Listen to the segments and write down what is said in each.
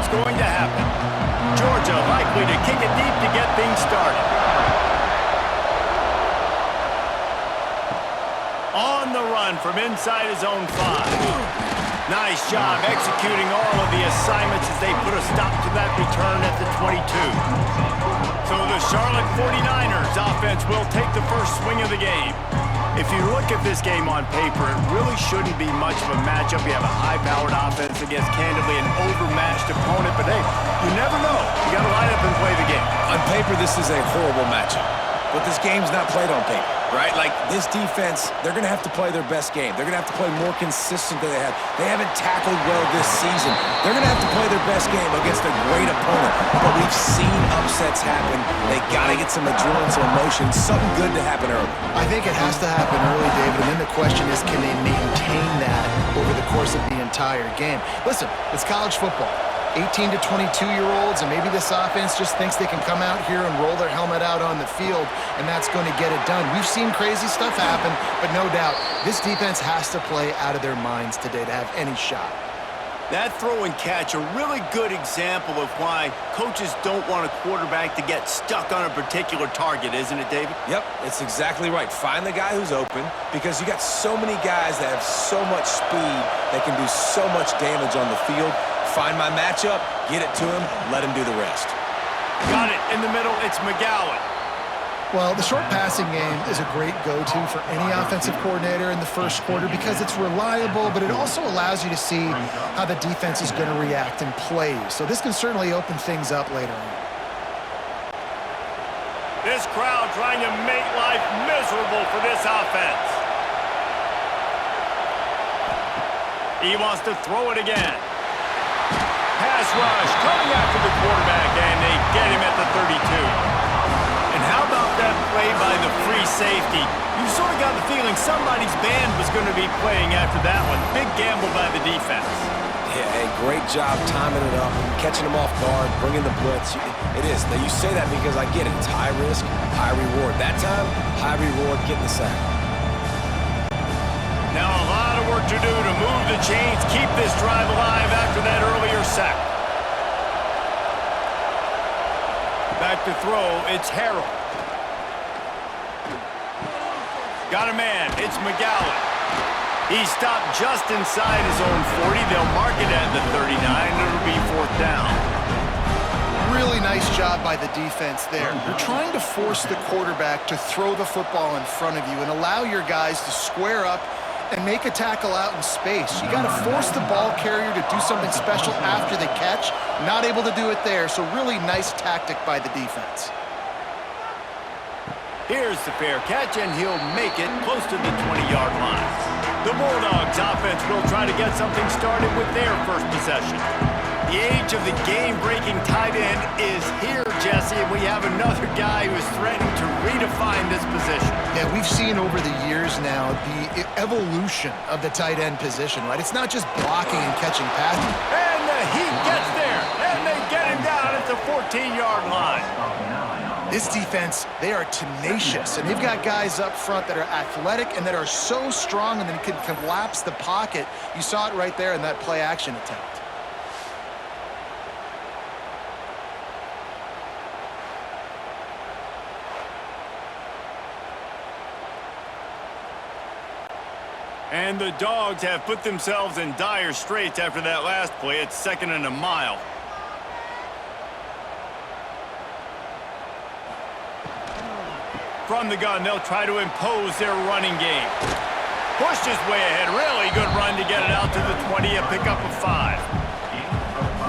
what's going to happen. Georgia likely to kick it deep to get things started. On the run from inside his own 5. Nice job executing all of the assignments as they put a stop to that return at the 22. So the Charlotte 49ers offense will take the first swing of the game. If you look at this game on paper, it really shouldn't be much of a matchup. You have a high-powered offense against, candidly, an overmatched opponent. But, hey, you never know. You got to line up and play the game. On paper, this is a horrible matchup. But this game's not played on paper, right? Like, this defense, they're going to have to play their best game. They're going to have to play more consistent than they have. They haven't tackled well this season. They're going to have to play their best game against a great opponent. But we've seen upsets happen. They got to get some adrenaline, some emotion, something good to happen early. I think it has to happen early, David, and then the question is, can they maintain that over the course of the entire game? Listen, it's college football. 18 to 22-year-olds, and maybe this offense just thinks they can come out here and roll their helmet out on the field, and that's going to get it done. We've seen crazy stuff happen, but no doubt, this defense has to play out of their minds today to have any shot. That throw and catch, a really good example of why coaches don't want a quarterback to get stuck on a particular target, isn't it, David? Yep, it's exactly right. Find the guy who's open, because you got so many guys that have so much speed that can do so much damage on the field. Find my matchup, get it to him, let him do the rest. Got it in the middle, it's McGowan. Well, the short passing game is a great go-to for any offensive coordinator in the first quarter because it's reliable, but it also allows you to see how the defense is going to react and play. So this can certainly open things up later on. This crowd trying to make life miserable for this offense. He wants to throw it again. Pass rush coming after the quarterback, and they get him at the 32. And how about that play by the free safety? You sort of got the feeling somebody's band was going to be playing after that one. Big gamble by the defense. Yeah, hey, great job timing it up, catching them off guard, bringing the blitz. It is. Now, you say that because I get it. It's high risk, high reward. That time, high reward, getting the sack. Now a lot of work to do to move the chains, keep this drive alive after that earlier sack. Back to throw, it's Harrell. Got a man, it's McGowan. He stopped just inside his own 40. They'll mark it at the 39. It'll be 4th down. Really nice job by the defense there. You're trying to force the quarterback to throw the football in front of you and allow your guys to square up and make a tackle out in space. You got to force the ball carrier to do something special after the catch. Not able to do it there, so really nice tactic by the defense. Here's the fair catch, and he'll make it close to the 20-yard line. The Bulldogs offense will try to get something started with their first possession. The age of the game-breaking tight end is here, Jesse, and we have another guy who is threatening to redefine this position. Yeah, we've seen over the years now the evolution of the tight end position, right? It's not just blocking and catching passes. And he gets there, and they get him down at the 14-yard line. This defense, they are tenacious, and they've got guys up front that are athletic and that are so strong and that can collapse the pocket. You saw it right there in that play-action attempt. And the Dogs have put themselves in dire straits after that last play. It's 2nd and a mile. From the gun, they'll try to impose their running game. Pushed his way ahead. Really good run to get it out to the 20, a pickup of 5.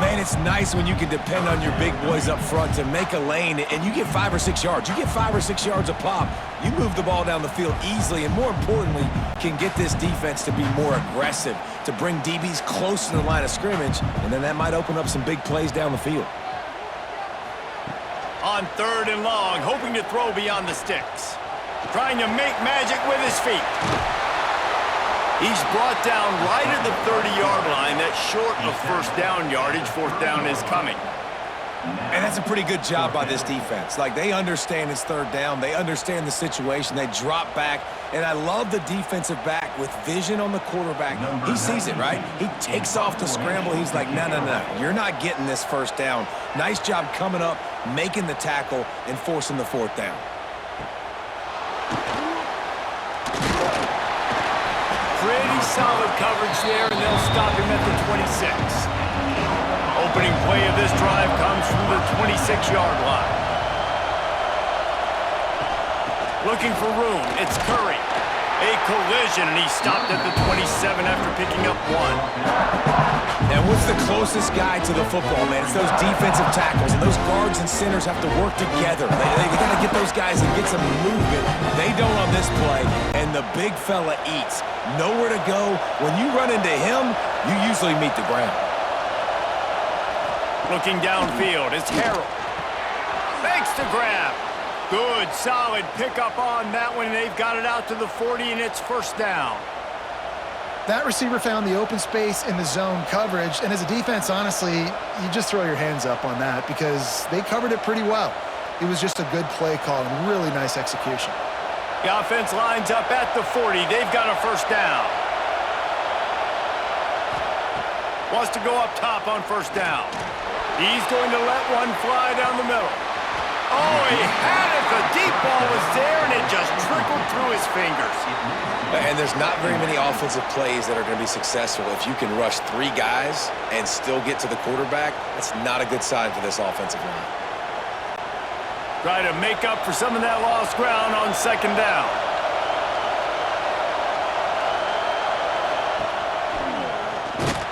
Man, it's nice when you can depend on your big boys up front to make a lane, and you get 5 or 6 yards. You get 5 or 6 yards a pop. You move the ball down the field easily, and more importantly, can get this defense to be more aggressive, to bring DBs close to the line of scrimmage, and then that might open up some big plays down the field. On 3rd and long, hoping to throw beyond the sticks. Trying to make magic with his feet. He's brought down right at the 30-yard line. That's short of 1st down yardage. 4th down is coming. And that's a pretty good job by this defense. Like, they understand it's third down. They understand the situation. They drop back. And I love the defensive back with vision on the quarterback. He sees it, right? He takes off the scramble. He's like, no, no, no. You're not getting this first down. Nice job coming up, making the tackle, and forcing the fourth down. Pretty solid coverage there, and they'll stop him at the 26. Opening play of this drive comes from the 26-yard line. Looking for room, it's Curry. A collision, and he stopped at the 27 after picking up 1. And what's the closest guy to the football, man? It's those defensive tackles, and those guards and centers have to work together. They got to get those guys and get some movement. They don't on this play, and the big fella eats. Nowhere to go. When you run into him, you usually meet the ground. Looking downfield, it's Harrell. Makes the grab. Good, solid pickup on that one, and they've got it out to the 40, and it's first down. That receiver found the open space in the zone coverage, and as a defense, honestly, you just throw your hands up on that because they covered it pretty well. It was just a good play call and really nice execution. The offense lines up at the 40. They've got a first down. Wants to go up top on first down. He's going to let one fly down the middle. Oh, he had it. The deep ball was there, and it just trickled through his fingers. And there's not very many offensive plays that are going to be successful. If you can rush 3 guys and still get to the quarterback, that's not a good sign for this offensive line. Try to make up for some of that lost ground on second down.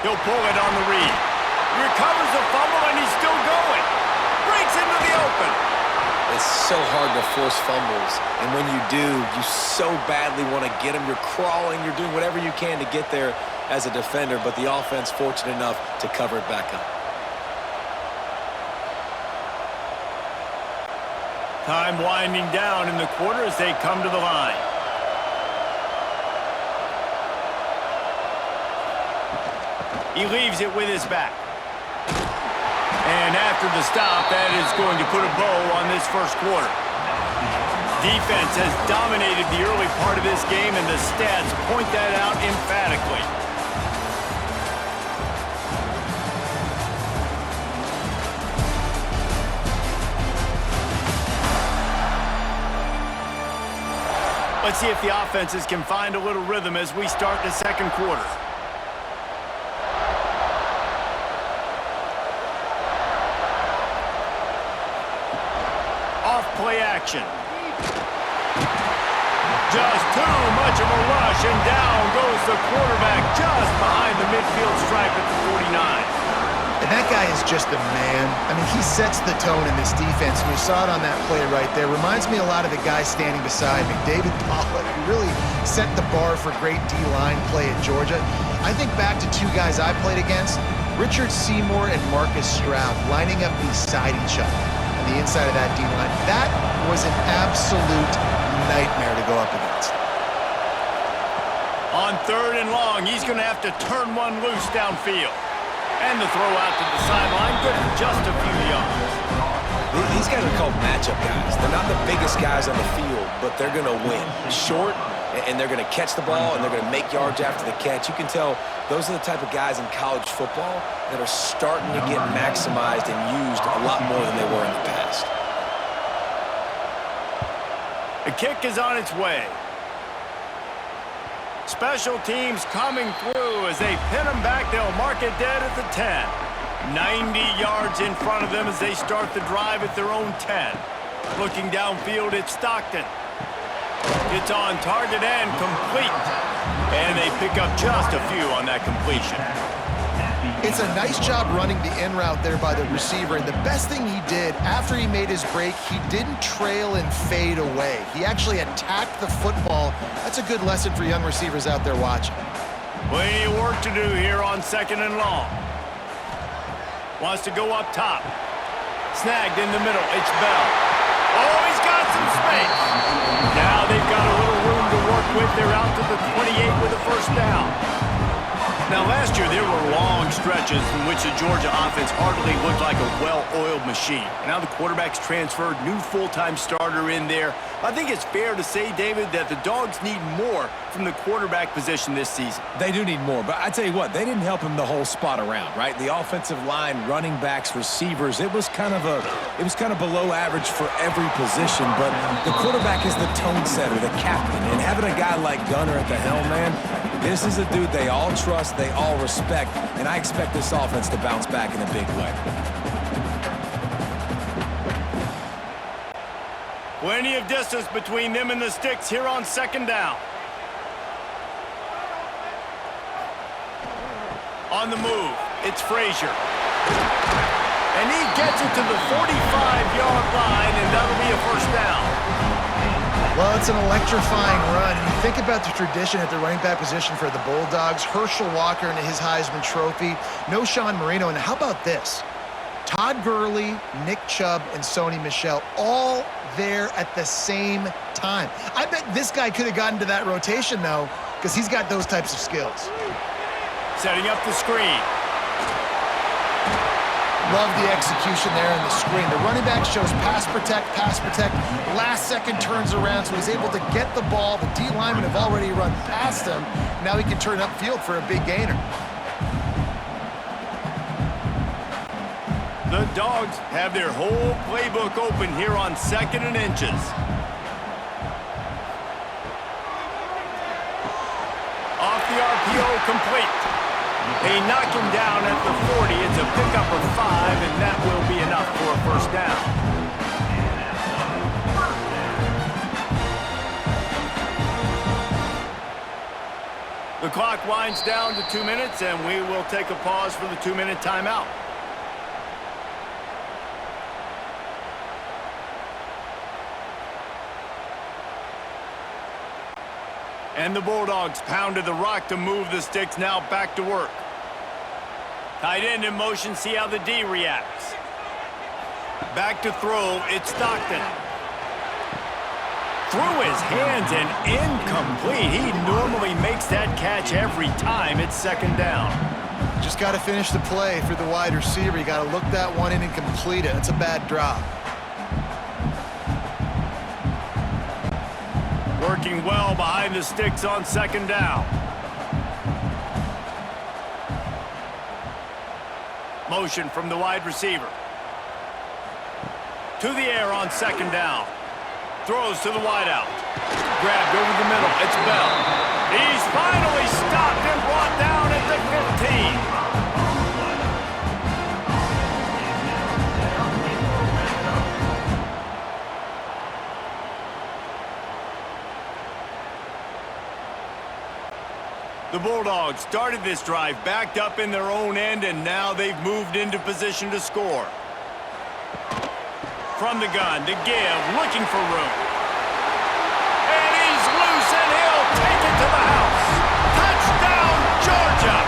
He'll pull it on the read. He recovers the fumble, and he's still going. Breaks into the open. It's so hard to force fumbles, and when you do, you so badly want to get them. You're crawling, you're doing whatever you can to get there as a defender, but the offense fortunate enough to cover it back up. Time winding down in the quarter as they come to the line. He leaves it with his back. And after the stop, that is going to put a bow on this first quarter. Defense has dominated the early part of this game, and the stats point that out emphatically. Let's see if the offenses can find a little rhythm as we start the second quarter. Play action. Just too much of a rush, and down goes the quarterback just behind the midfield stripe at the 49. And that guy is just a man. I mean, he sets the tone in this defense. We saw it on that play right there. Reminds me a lot of the guy standing beside me, David Pollack, who really set the bar for great D-line play at Georgia. I think back to 2 guys I played against, Richard Seymour and Marcus Stroud, lining up beside each other on the inside of that D-line. That was an absolute nightmare to go up against. On third and long, he's going to have to turn one loose downfield. And the throw out to the sideline, good for just a few yards. These guys are called matchup guys. They're not the biggest guys on the field, but they're going to win. Short, and they're going to catch the ball, and they're going to make yards after the catch. You can tell those are the type of guys in college football that are starting to get maximized and used a lot more than they were in the past. The kick is on its way. Special teams coming through as they pin them back. They'll mark it dead at the 10. 90 yards in front of them as they start the drive at their own 10. Looking downfield, it's Stockton. It's on target and complete. And they pick up just a few on that completion. It's a nice job running the in route there by the receiver, and the best thing he did after he made his break, he didn't trail and fade away. He actually attacked the football. That's a good lesson for young receivers out there watching. Plenty of work to do here on second and long. Wants to go up top. Snagged in the middle. It's Bell. Oh, he's got some space. Now they've got a little room to work with. They're out to the 28 with a first down. Now, last year, there were long stretches in which the Georgia offense hardly looked like a well-oiled machine. Now the quarterback's transferred, new full-time starter in there. I think it's fair to say, David, that the Dogs need more from the quarterback position this season. They do need more, but I tell you what, they didn't help him the whole spot around, right? The offensive line, running backs, receivers, it was kind of below average for every position, but the quarterback is the tone setter, the captain, and having a guy like Gunner at the helm, man, this is a dude they all trust, they all respect, and I expect this offense to bounce back in a big way. Plenty of distance between them and the sticks here on second down. On the move, it's Frazier. And he gets it to the 45-yard line, and that'll be a first down. Well, it's an electrifying run. And you think about the tradition at the running back position for the Bulldogs. Herschel Walker and his Heisman Trophy. No Sean Marino. And how about this? Todd Gurley, Nick Chubb, and Sony Michel all there at the same time. I bet this guy could have gotten to that rotation, though, because he's got those types of skills. Setting up the screen. Love the execution there in the screen. The running back shows pass protect, last second turns around, so he's able to get the ball. The D linemen have already run past him. Now he can turn upfield for a big gainer. The Dogs have their whole playbook open here on 2nd and inches. Off the RPO, complete. They knock him down at the 40. It's a pickup of 5, and that will be enough for a first down. The clock winds down to 2 minutes, and we will take a pause for the 2-minute timeout. And the Bulldogs pounded the rock to move the sticks, now back to work. Tight end in motion, see how the D reacts. Back to throw, it's Stockton. Through his hands and incomplete. He normally makes that catch every time. It's 2nd down. Just got to finish the play for the wide receiver. You got to look that one in and complete it. It's a bad drop. Working well behind the sticks on 2nd down. Motion from the wide receiver. To the air on 2nd down. Throws to the wideout. Grabbed over the middle. It's Bell. He's finally stopped and brought down at the 15. The Bulldogs started this drive backed up in their own end, and now they've moved into position to score. From the gun to give, looking for room. And he's loose, and he'll take it to the house. Touchdown, Georgia!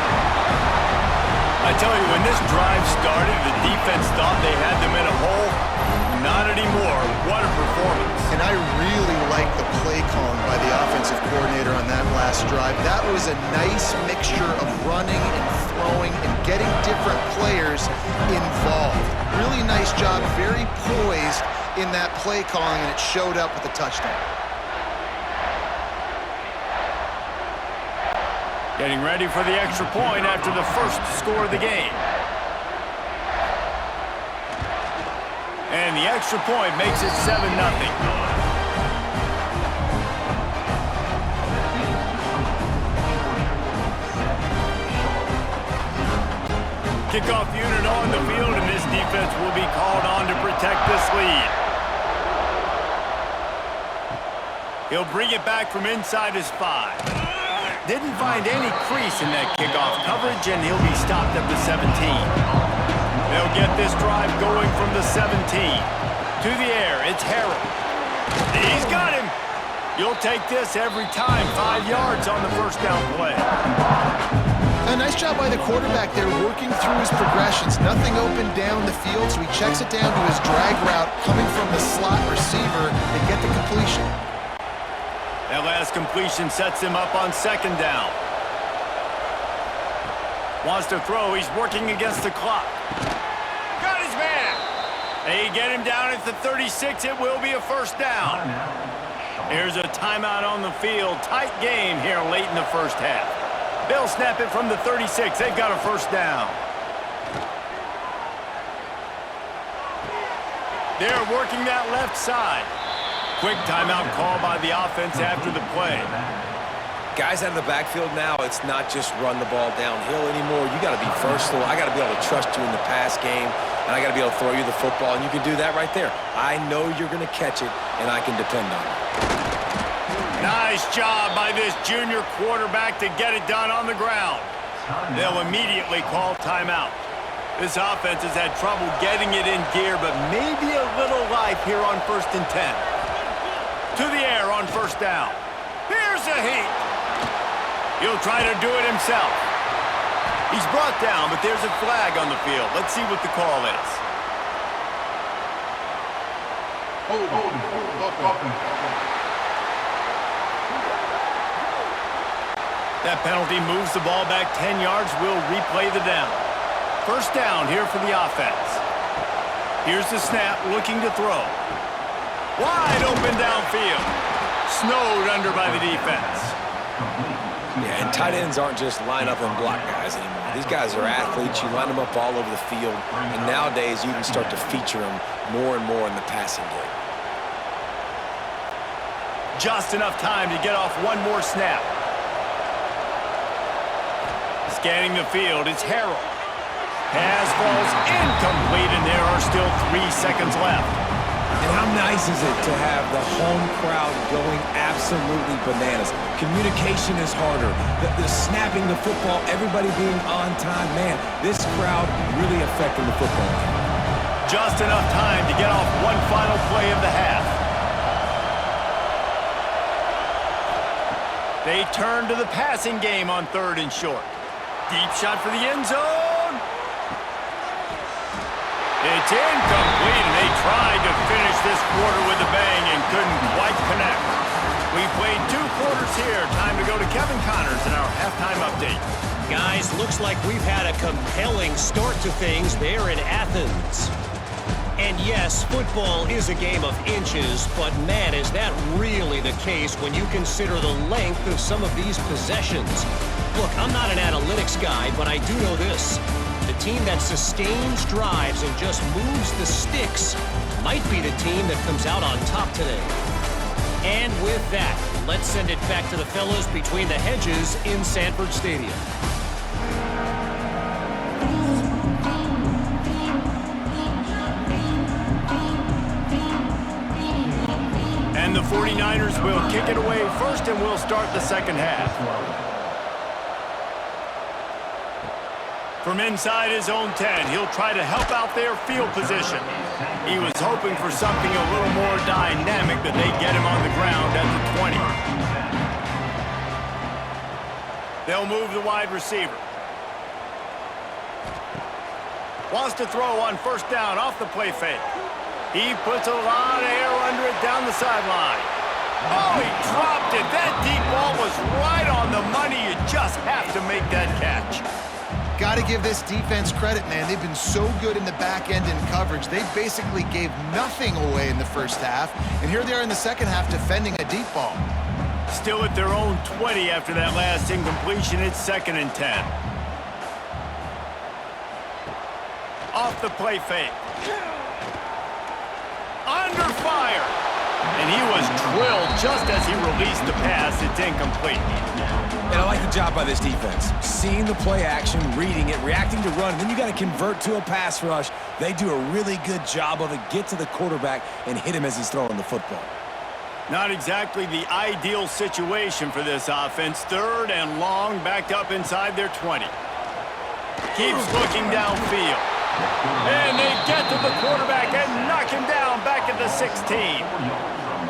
I tell you, when this drive started, the defense thought they had them in a hole. Not anymore. What a performance. And I really like the play calling by the offensive coordinator on that last drive. That was a nice mixture of running and throwing and getting different players involved. Really nice job, very poised in that play calling, and it showed up with a touchdown. Getting ready for the extra point after the first score of the game. And the extra point makes it 7-0. Kickoff unit on the field, and this defense will be called on to protect this lead. He'll bring it back from inside his 5. Didn't find any crease in that kickoff coverage, and he'll be stopped at the 17. They'll get this drive going from the 17. To the air, it's Harrell. He's got him. You'll take this every time. 5 yards on the first down play. A nice job by the quarterback there, working through his progressions. Nothing open down the field, so he checks it down to his drag route, coming from the slot receiver, and get the completion. That last completion sets him up on 2nd down. Wants to throw. He's working against the clock. Got his man. They get him down at the 36. It will be a first down. Here's a timeout on the field. Tight game here late in the first half. They'll snap it from the 36. They've got a first down. They're working that left side. Quick timeout call by the offense after the play. Guys out of the backfield now, it's not just run the ball downhill anymore. You got to be versatile. I got to be able to trust you in the pass game, and I got to be able to throw you the football, and you can do that right there. I know you're going to catch it, and I can depend on it. Nice job by this junior quarterback to get it done on the ground. They'll immediately call timeout. This offense has had trouble getting it in gear, but maybe a little life here on 1st and 10. To the air on first down. Here's a heat. He'll try to do it himself. He's brought down, but there's a flag on the field. Let's see what the call is. That penalty moves the ball back 10 yards. We'll replay the down. First down here for the offense. Here's the snap, looking to throw. Wide open downfield. Snowed under by the defense. Yeah, and tight ends aren't just line up and block guys anymore. These guys are athletes. You line them up all over the field. And nowadays, you can start to feature them more and more in the passing game. Just enough time to get off one more snap. Scanning the field, it's Harrell. Pass falls incomplete, and there are still 3 seconds left. And how nice is it to have the home crowd going absolutely bananas? Communication is harder. The snapping the football, everybody being on time. Man, this crowd really affecting the football game. Just enough time to get off one final play of the half. They turn to the passing game on 3rd and short. Deep shot for the end zone. It's incomplete, and they tried to finish this quarter with a bang and couldn't quite connect. We played 2 quarters here. Time to go to Kevin Connors in our halftime update. Guys, looks like we've had a compelling start to things there in Athens. And yes, football is a game of inches, but man, is that really the case when you consider the length of some of these possessions. Look, I'm not an analytics guy, but I do know this. The team that sustains drives and just moves the sticks might be the team that comes out on top today. And with that, let's send it back to the fellows between the hedges in Sanford Stadium. And the 49ers will kick it away first, and we'll start the second half. From inside his own 10, he'll try to help out their field position. He was hoping for something a little more dynamic, but they get him on the ground at the 20. They'll move the wide receiver. Wants to throw on first down off the play fake. He puts a lot of air under it down the sideline. Oh, he dropped it. That deep ball was right on the money. You just have to make that catch. Got to give this defense credit, man. They've been so good in the back end in coverage. They basically gave nothing away in the first half, and here they are in the second half defending a deep ball. Still at their own 20 after that last incompletion. It's 2nd and 10. Off the play fake. Under fire. And he was drilled just as he released the pass. It's incomplete. And I like the job by this defense. Seeing the play action, reading it, reacting to run, and then you got to convert to a pass rush. They do a really good job of it. Get to the quarterback and hit him as he's throwing the football. Not exactly the ideal situation for this offense. 3rd and long, backed up inside their 20. Keeps looking downfield. And they get to the quarterback and knock him down back at the 16.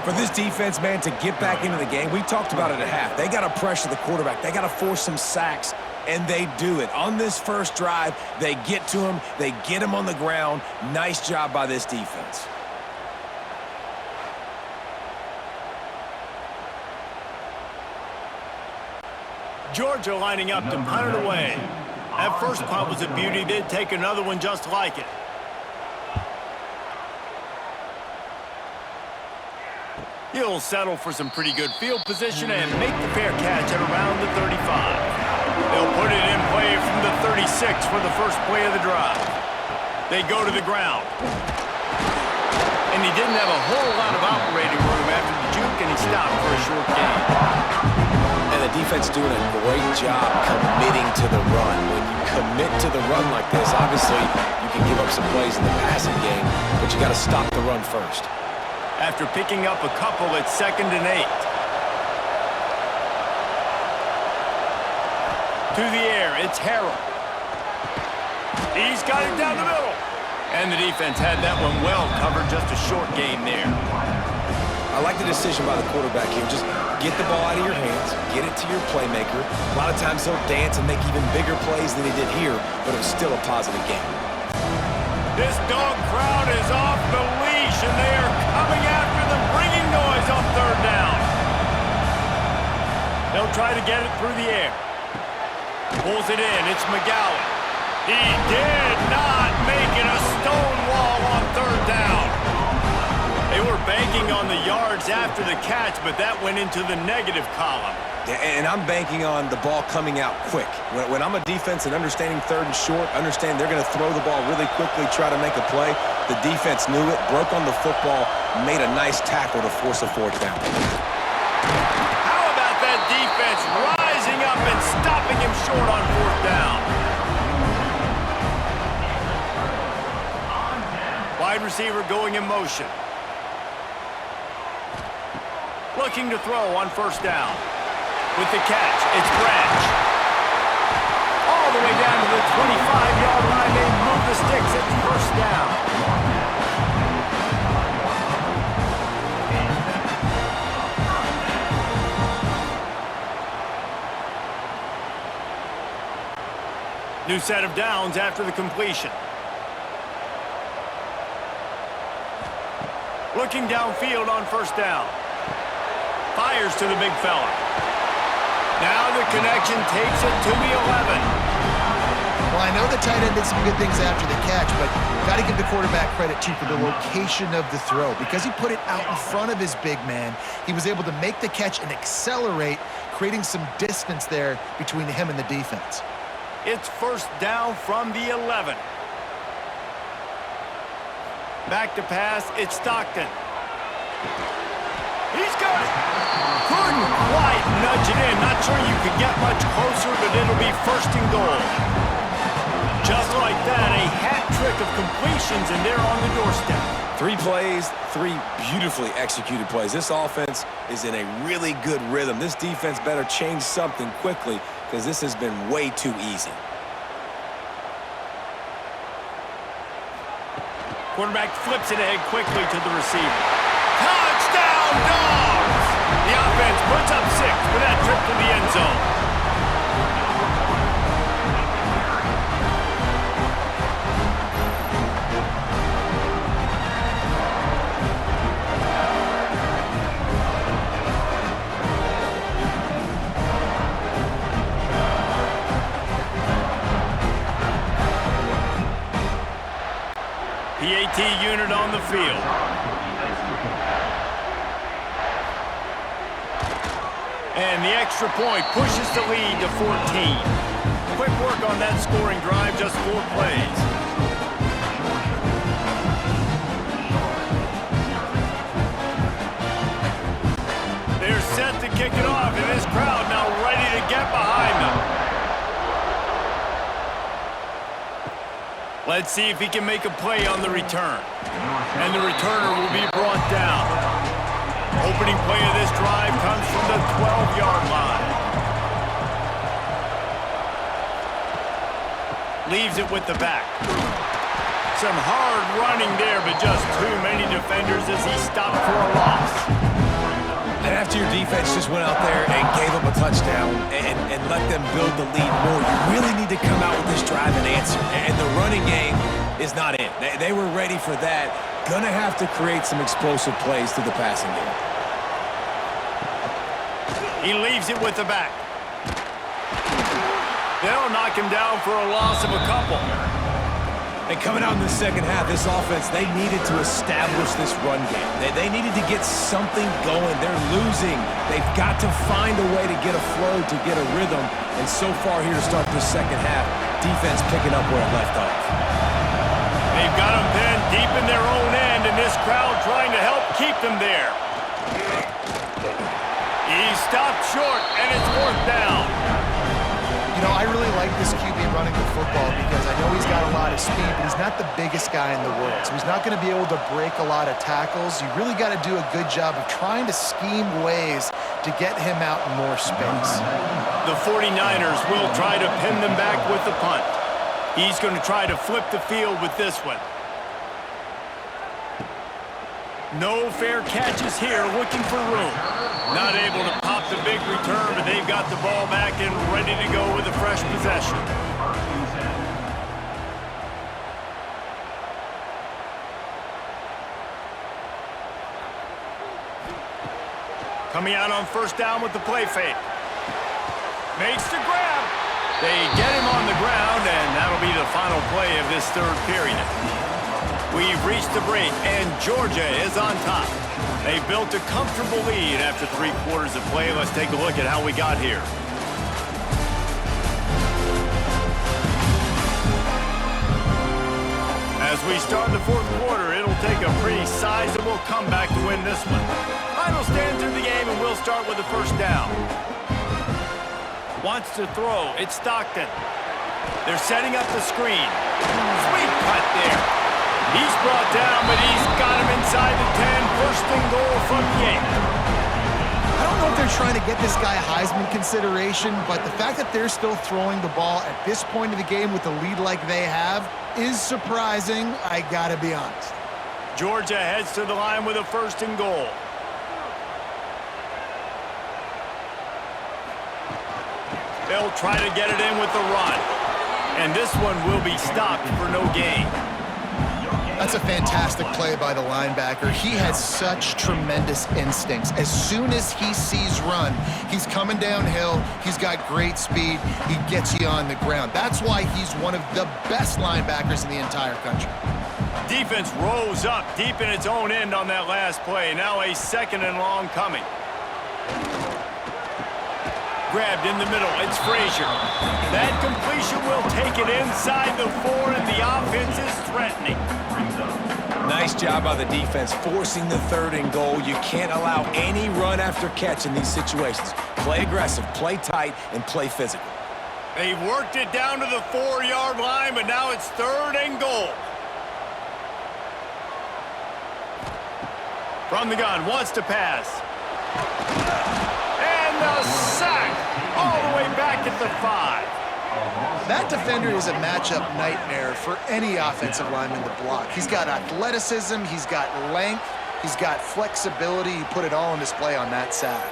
For this defense, man, to get back into the game, we talked about it at half. They got to pressure the quarterback. They got to force some sacks, and they do it. On this first drive, they get to him. They get him on the ground. Nice job by this defense. Georgia lining up to punt it away. That first punt was a beauty. They'd take another one just like it. He'll settle for some pretty good field position and make the fair catch at around the 35. They'll put it in play from the 36 for the first play of the drive. They go to the ground. And he didn't have a whole lot of operating room after the juke, and he stopped for a short gain. And the defense doing a great job committing to the run. When you commit to the run like this, obviously you can give up some plays in the passing game, but you got to stop the run first. After picking up a couple, it's 2nd and 8. To the air, it's Harrell. He's got it down the middle. And the defense had that one well covered, just a short gain there. I like the decision by the quarterback here. Just get the ball out of your hands, get it to your playmaker. A lot of times he'll dance and make even bigger plays than he did here, but it was still a positive game. This dog crowd is off the leash, and they are coming after them, bringing noise on 3rd down. They'll try to get it through the air. Pulls it in. It's McGowan. He did not make it a stone wall on 3rd down. They were banking on the yards after the catch, but that went into the negative column. And I'm banking on the ball coming out quick. When I'm a defense and understanding 3rd and short, understand they're going to throw the ball really quickly, try to make a play. The defense knew it, broke on the football, made a nice tackle to force a 4th down. How about that defense rising up and stopping him short on 4th down? Wide receiver going in motion. Looking to throw on 1st down. With the catch, it's Branch. All the way down to the 25-yard line. They move the sticks at 1st down. New set of downs after the completion. Looking downfield on 1st down. Fires to the big fella. Now the connection takes it to the 11. Well, I know the tight end did some good things after the catch, but got to give the quarterback credit, too, for the location of the throw. Because he put it out in front of his big man, he was able to make the catch and accelerate, creating some distance there between him and the defense. It's 1st down from the 11. Back to pass, it's Stockton. He's got it. Couldn't quite nudge it in. Not sure you could get much closer, but it'll be 1st and goal. Just like that, a hat trick of completions, and they're on the doorstep. 3 plays, 3 beautifully executed plays. This offense is in a really good rhythm. This defense better change something quickly because this has been way too easy. Quarterback flips it ahead quickly to the receiver. Touchdown, Dogs! The offense puts up 6 with that trip to the end zone. PAT unit on the field. And the extra point pushes the lead to 14. Quick work on that scoring drive, just 4 plays. They're set to kick it off, and this crowd now ready to get behind them. Let's see if he can make a play on the return. And the returner will be brought down. Opening play of this drive comes from the 12-yard line. Leaves it with the back. Some hard running there, but just too many defenders as he stopped for a loss. And after your defense just went out there and gave up a touchdown and let them build the lead more, you really need to come out with this drive and answer. And the running game is not in. They were ready for that. Gonna have to create some explosive plays through the passing game. He leaves it with the back. They'll knock him down for a loss of a couple. And coming out in the second half, this offense, they needed to establish this run game. They needed to get something going. They're losing. They've got to find a way to get a flow, to get a rhythm. And so far here to start this second half, defense picking up where it left off. They've got them pinned deep in their own end, and this crowd trying to help keep them there. He stopped short, and it's 4th down. You know, I really like this QB running the football because I know he's got a lot of speed, but he's not the biggest guy in the world. So he's not going to be able to break a lot of tackles. You really got to do a good job of trying to scheme ways to get him out in more space. The 49ers will try to pin them back with the punt. He's going to try to flip the field with this one. No fair catches here, looking for room. Not able to pop the big return, but they've got the ball back and ready to go with a fresh possession. Coming out on 1st down with the play fake. Makes the grab. They get him on the ground, and that'll be the final play of this 3rd period. We've reached the break, and Georgia is on top. They built a comfortable lead after 3 quarters of play. Let's take a look at how we got here. As we start the 4th quarter, it'll take a pretty sizable comeback to win this one. Final stands in the game, and we'll start with the 1st down. Wants to throw. It's Stockton. They're setting up the screen. Sweet cut there. He's brought down, but he's got him inside the 10. 1st and goal from the 8. I don't know if they're trying to get this guy Heisman consideration, but the fact that they're still throwing the ball at this point of the game with a lead like they have is surprising, I gotta be honest. Georgia heads to the line with a 1st and goal. They'll try to get it in with the run. And this one will be stopped for no gain. That's a fantastic play by the linebacker. He has such tremendous instincts. As soon as he sees run, he's coming downhill. He's got great speed. He gets you on the ground. That's why he's one of the best linebackers in the entire country. Defense rose up deep in its own end on that last play. Now a 2nd and long coming. Grabbed in the middle. It's Frazier. That completion will take it inside the 4, and the offense is threatening. Nice job by the defense forcing the 3rd and goal. You can't allow any run after catch in these situations. Play aggressive, play tight, and play physical. They've worked it down to the 4-yard line, but now it's 3rd and goal. From the gun, wants to pass. And the sack all the way back at the 5. That defender is a matchup nightmare for any offensive lineman to block. He's got athleticism, he's got length, he's got flexibility. He put it all on display on that sack.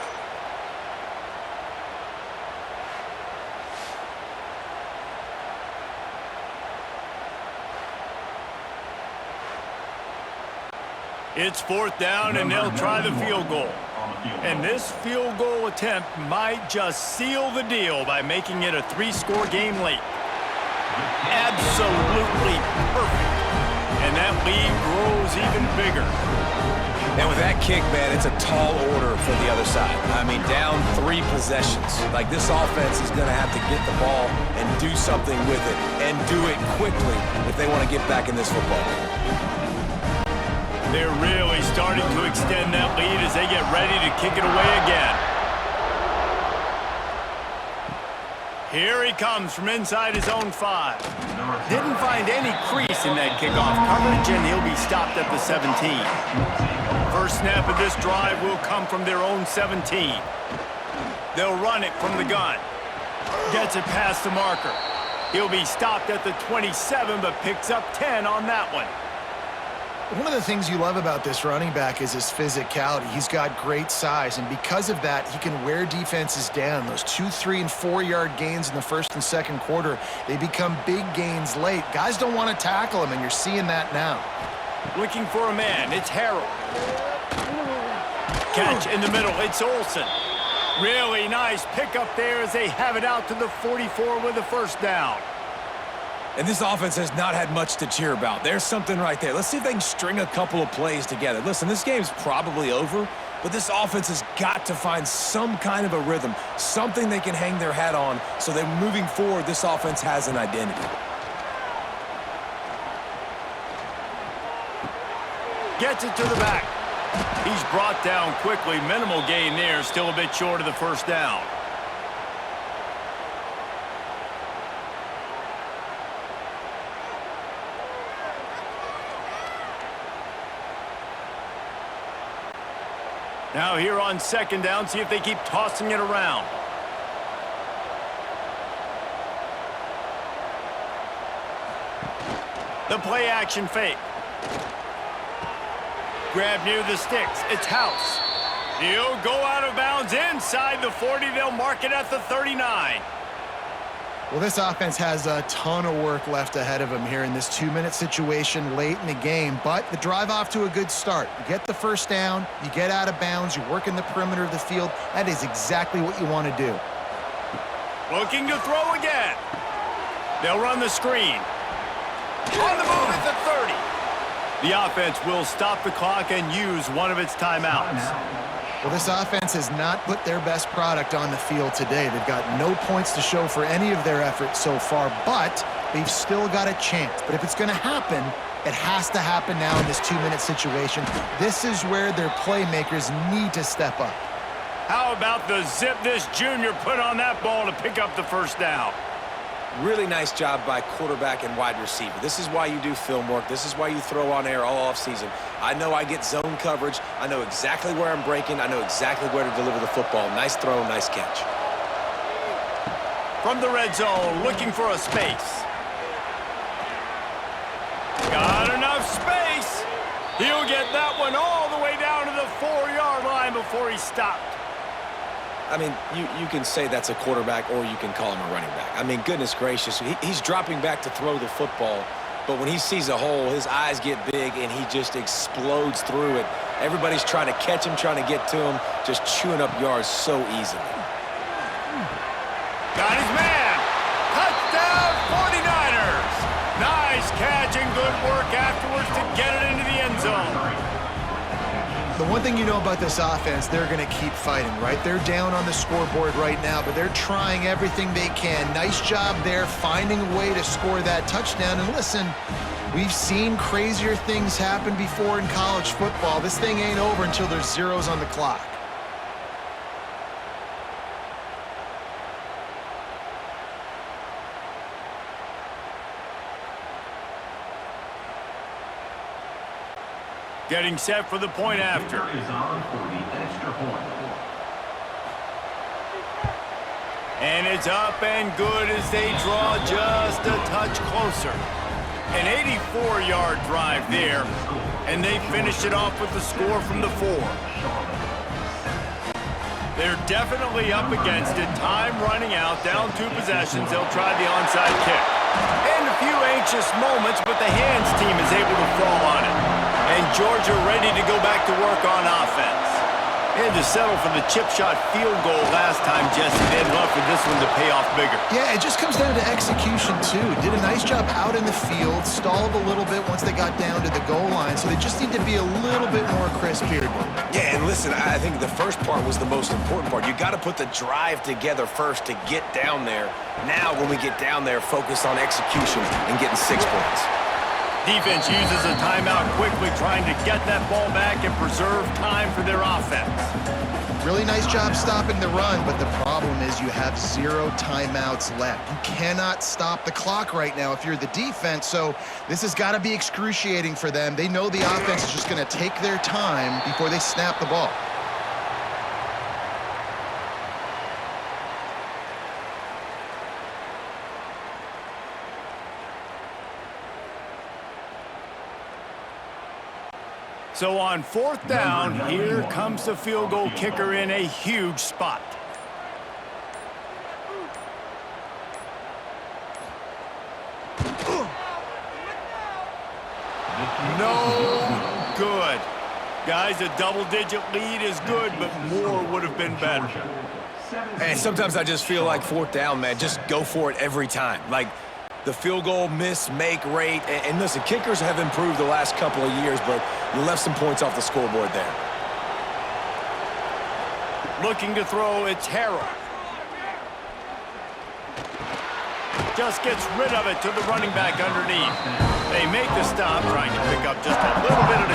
It's 4th down, and they'll try the field goal. And this field goal attempt might just seal the deal by making it a 3-score game late. Absolutely perfect. And that lead grows even bigger. And with that kick, man, it's a tall order for the other side. I mean, down 3 possessions. Like, this offense is going to have to get the ball and do something with it, and do it quickly if they want to get back in this football game. They're really starting to extend that lead as they get ready to kick it away again. Here he comes from inside his own 5. Didn't find any crease in that kickoff coverage, and he'll be stopped at the 17. First snap of this drive will come from their own 17. They'll run it from the gun. Gets it past the marker. He'll be stopped at the 27, but picks up 10 on that one. One of the things you love about this running back is his physicality. He's got great size, and because of that, he can wear defenses down. Those 2-, 3-, and 4-yard gains in the 1st and 2nd quarter, they become big gains late. Guys don't want to tackle him, and you're seeing that now. Looking for a man. It's Harrell. Catch in the middle. It's Olsen. Really nice pickup there as they have it out to the 44 with a first down. And this offense has not had much to cheer about. There's something right there. Let's see if they can string a couple of plays together. Listen, this game's probably over, but this offense has got to find some kind of a rhythm, something they can hang their hat on so that moving forward, this offense has an identity. Gets it to the back. He's brought down quickly. Minimal gain there, still a bit short of the first down. Now here on second down, see if they keep tossing it around. The play action fake. Grab near the sticks. It's House. He'll go out of bounds inside the 40. They'll mark it at the 39. Well, this offense has a ton of work left ahead of them here in this 2-minute situation late in the game, but the drive off to a good start. You get the first down, you get out of bounds, you work in the perimeter of the field. That is exactly what you want to do. Looking to throw again. They'll run the screen. On the move at the 30. The offense will stop the clock and use one of its timeouts. Well, this offense has not put their best product on the field today. They've got no points to show for any of their efforts so far, but they've still got a chance. But if it's going to happen, it has to happen now in this 2-minute situation. This is where their playmakers need to step up. How about the zip this junior put on that ball to pick up the first down? Really nice job by quarterback and wide receiver. This is why you do film work. This is why you throw on air all offseason. I know I get zone coverage. I know exactly where I'm breaking. I know exactly where to deliver the football. Nice throw, nice catch. From the red zone, looking for a space. Got enough space. He'll get that one all the way down to the 4-yard line before he stopped. I mean, you can say that's a quarterback or you can call him a running back. I mean, goodness gracious, he's dropping back to throw the football, but when he sees a hole, his eyes get big and he just explodes through it. Everybody's trying to catch him, trying to get to him, just chewing up yards so easily. Got his man. Touchdown 49ers. Nice catch and good work afterwards to get it into the end zone. The one thing you know about this offense, they're going to keep fighting, right? They're down on the scoreboard right now, but they're trying everything they can. Nice job there, finding a way to score that touchdown. And listen, we've seen crazier things happen before in college football. This thing ain't over until there's zeros on the clock. Getting set for the point after. And it's up and good as they draw just a touch closer. An 84-yard drive there, and they finish it off with the score from the 4. They're definitely up against it. Time running out, down 2 possessions. They'll try the onside kick. And a few anxious moments, but the hands team is able to fall on it. And Georgia ready to go back to work on offense. They had to settle for the chip shot field goal last time, Jesse. They'd love for this one to pay off bigger. Yeah, it just comes down to execution, too. Did a nice job out in the field, stalled a little bit once they got down to the goal line, so they just need to be a little bit more crisp here. Yeah, and listen, I think the first part was the most important part. You got to put the drive together first to get down there. Now, when we get down there, focus on execution and getting 6 points. Defense uses a timeout quickly, trying to get that ball back and preserve time for their offense. Really nice job stopping the run, but the problem is you have 0 timeouts left. You cannot stop the clock right now if you're the defense, so this has got to be excruciating for them. They know the offense is just going to take their time before they snap the ball. So on 4th down, here comes the field goal kicker in a huge spot. No good. Guys, a double-digit lead is good, but more would have been better. And sometimes I just feel like fourth down, man, just go for it every time. Like the field goal miss-make rate. And listen, kickers have improved the last couple of years, but you left some points off the scoreboard there. Looking to throw, it's Harrell. Just gets rid of it to the running back underneath. They make the stop, trying to pick up just a little bit of